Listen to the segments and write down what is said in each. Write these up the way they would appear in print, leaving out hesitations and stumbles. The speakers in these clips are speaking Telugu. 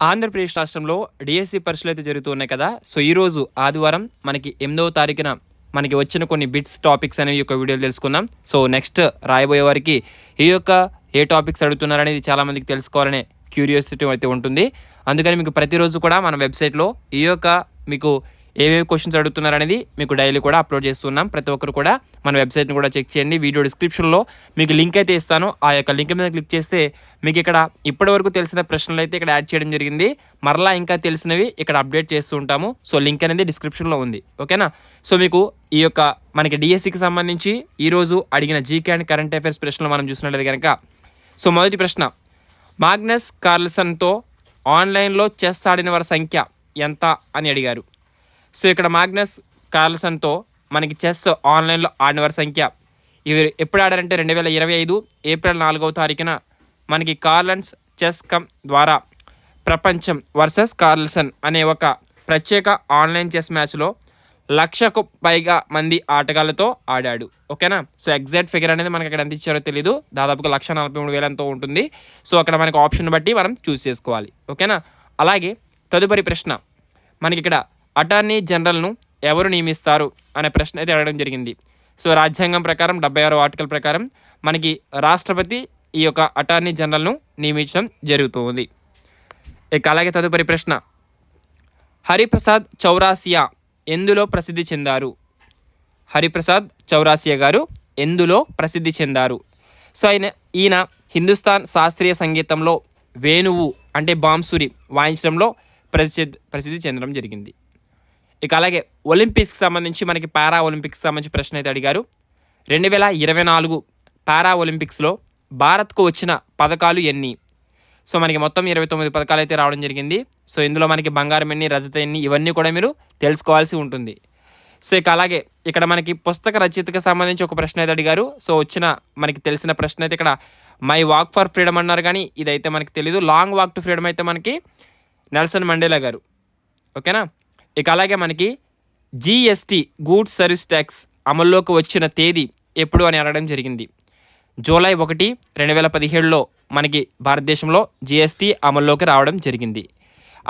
ఆంధ్రప్రదేశ్ రాష్ట్రంలో డిఎస్సి పరీక్షలు అయితే జరుగుతూ ఉన్నాయి కదా. సో ఈరోజు ఆదివారం మనకి 8వ తారీఖున మనకి వచ్చిన కొన్ని బిట్స్ టాపిక్స్ అనేవి ఒక వీడియోలో తెలుసుకుందాం. సో నెక్స్ట్ రాయబోయే వారికి ఏ టాపిక్స్ అడుగుతున్నారనేది చాలామందికి తెలుసుకోవాలనే క్యూరియాసిటీ అయితే ఉంటుంది. అందుకని మీకు ప్రతిరోజు కూడా మన వెబ్సైట్లో మీకు ఏమేమి క్వశ్చన్స్ అడుగుతున్నారు అనేది మీకు డైలీ కూడా అప్లోడ్ చేస్తున్నాం. ప్రతి ఒక్కరు కూడా మన వెబ్సైట్ని కూడా చెక్ చేయండి. వీడియో డిస్క్రిప్షన్లో మీకు లింక్ అయితే ఇస్తాను. ఆ యొక్క లింక్ మీద క్లిక్ చేస్తే మీకు ఇక్కడ ఇప్పటివరకు తెలిసిన ప్రశ్నలు అయితే ఇక్కడ యాడ్ చేయడం జరిగింది. మరలా ఇంకా తెలిసినవి ఇక్కడ అప్డేట్ చేస్తూ ఉంటాము. సో లింక్ అనేది డిస్క్రిప్షన్లో ఉంది. ఓకేనా. సో మీకు మనకి డిఎస్సికి సంబంధించి ఈరోజు అడిగిన జీకే అండ్ కరెంట్ అఫైర్స్ ప్రశ్నలు మనం చూసినట్లయితే కనుక, సో మొదటి ప్రశ్న, మాగ్నస్ కార్ల్సన్తో ఆన్లైన్లో చెస్ ఆడిన వారి సంఖ్య ఎంత అని అడిగారు. సో ఇక్కడ మాగ్నస్ కార్ల్సన్తో మనకి చెస్ ఆన్లైన్లో ఆడిన వారి సంఖ్య ఇవి ఎప్పుడు ఆడారంటే 2025 ఏప్రిల్ 4వ తారీఖున మనకి కార్లన్స్ చెస్ కమ్ ద్వారా ప్రపంచం వర్సెస్ కార్ల్సన్ అనే ఒక ప్రత్యేక ఆన్లైన్ చెస్ మ్యాచ్లో 1,00,000కు పైగా మంది ఆటగాళ్ళతో ఆడాడు. ఓకేనా. సో ఎగ్జాక్ట్ ఫిగర్ అనేది మనకి అక్కడ ఎంత ఇచ్చారో తెలియదు. దాదాపుగా 1,43,000 ఎంతో ఉంటుంది. సో అక్కడ మనకి ఆప్షన్ బట్టి మనం చూస్ చేసుకోవాలి. ఓకేనా. అలాగే తదుపరి ప్రశ్న, మనకి ఇక్కడ అటార్నీ జనరల్ను ఎవరు నియమిస్తారు అనే ప్రశ్న అయితే అడగడం జరిగింది. సో రాజ్యాంగం ప్రకారం 76వ ఆర్టికల్ ప్రకారం మనకి రాష్ట్రపతి ఈ యొక్క అటార్నీ జనరల్ను నియమించడం జరుగుతుంది. ఇక అలాగే తదుపరి ప్రశ్న, హరిప్రసాద్ చౌరాసియా ఎందులో ప్రసిద్ధి చెందారు? హరిప్రసాద్ చౌరాసియా గారు ఎందులో ప్రసిద్ధి చెందారు? సో ఈయన హిందుస్థాన్ శాస్త్రీయ సంగీతంలో వేణువు అంటే బాంసురి వాయించడంలో ప్రసిద్ధి చెందడం జరిగింది. ఇక అలాగే ఒలింపిక్స్కి సంబంధించి మనకి పారా ఒలింపిక్స్కి సంబంధించి ప్రశ్న అయితే అడిగారు. 2024 పారా ఒలింపిక్స్లో భారత్కు వచ్చిన పథకాలు ఎన్ని? సో మనకి మొత్తం 29 పథకాలు అయితే రావడం జరిగింది. సో ఇందులో మనకి బంగారం ఎన్ని, రజత ఎన్ని, ఇవన్నీ కూడా మీరు తెలుసుకోవాల్సి ఉంటుంది. సో ఇక అలాగే ఇక్కడ మనకి పుస్తక రచయితకి సంబంధించి ఒక ప్రశ్న అయితే అడిగారు. సో మనకి తెలిసిన ప్రశ్న అయితే ఇక్కడ మై వాక్ ఫర్ ఫ్రీడమ్ అన్నారు, కానీ ఇదైతే మనకి తెలీదు. లాంగ్ వాక్ టు ఫ్రీడమ్ అయితే మనకి నెల్సన్ మండేలా గారు. ఓకేనా. ఇక అలాగే మనకి జిఎస్టీ గూడ్స్ సర్వీస్ ట్యాక్స్ అమల్లోకి వచ్చిన తేదీ ఎప్పుడు అని అడగడం జరిగింది. జూలై 1, 2017లో మనకి భారతదేశంలో జిఎస్టీ అమల్లోకి రావడం జరిగింది.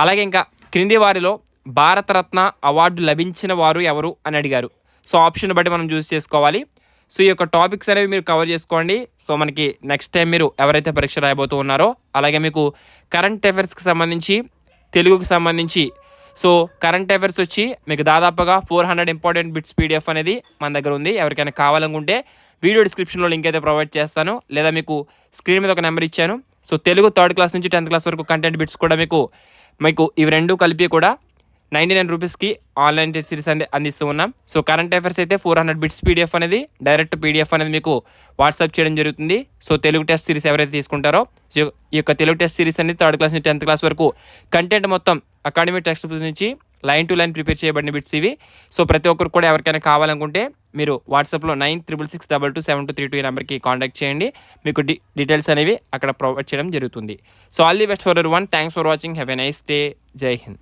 అలాగే ఇంకా క్రింది వారిలో భారతరత్న అవార్డు లభించిన వారు ఎవరు అని అడిగారు. సో ఆప్షన్ బట్టి మనం చూస్ చేసుకోవాలి. సో ఈ యొక్క టాపిక్స్ అనేవి మీరు కవర్ చేసుకోండి. సో మనకి నెక్స్ట్ టైం మీరు ఎవరైతే పరీక్ష రాయబోతూ ఉన్నారో, అలాగే మీకు కరెంట్ అఫైర్స్కి సంబంధించి, తెలుగుకి సంబంధించి, సో కరెంట్ అఫైర్స్ వచ్చి మీకు దాదాపుగా 400 ఇంపార్టెంట్ బిట్స్ పీడిఎఫ్ అనేది మన దగ్గర ఉంది. ఎవరికైనా కావాలనుకుంటే వీడియో డిస్క్రిప్షన్లో లింక్ అయితే ప్రొవైడ్ చేస్తాను, లేదా మీకు స్క్రీన్ మీద ఒక నెంబర్ ఇచ్చాను. సో తెలుగు 3rd క్లాస్ నుంచి 10th క్లాస్ వరకు కంటెంట్ బిట్స్ కూడా మీకు ఇవి రెండు కలిపి కూడా 99 రూపీస్కి ఆన్లైన్ టెస్ట్ సిరీస్ అనేది అందిస్తూ ఉన్నాం. సో కరెంట్ అఫైర్స్ అయితే 400 బిట్స్ పీడిఎఫ్ అనేది డైరెక్ట్ పీడిఎఫ్ అనేది మీకు వాట్సాప్ చేయడం జరుగుతుంది. సో తెలుగు టెస్ట్ సిరీస్ ఎవరైతే తీసుకుంటారో, ఈ యొక్క తెలుగు టెస్ట్ సిరీస్ అనేది 3rd క్లాస్ నుంచి 10th క్లాస్ వరకు కంటెంట్ మొత్తం అకాడమిక్ టెక్స్ట్ బుక్స్ నుంచి లైన్ టు లైన్ ప్రిపేర్ చేయబడిన బిట్స్ ఇవి. సో ప్రతి ఒక్కరు కూడా ఎవరికైనా కావాలనుకుంటే మీరు వాట్సాప్లో 9666227232 ఈ నెంబర్కి కాంటాక్ట్ చేయండి. మీకు డీటెయిల్స్ అనేవి అక్కడ ప్రొవైడ్ చేయడం జరుగుతుంది. So all the best for everyone. Thanks for watching. Have a nice day. జై హింద్.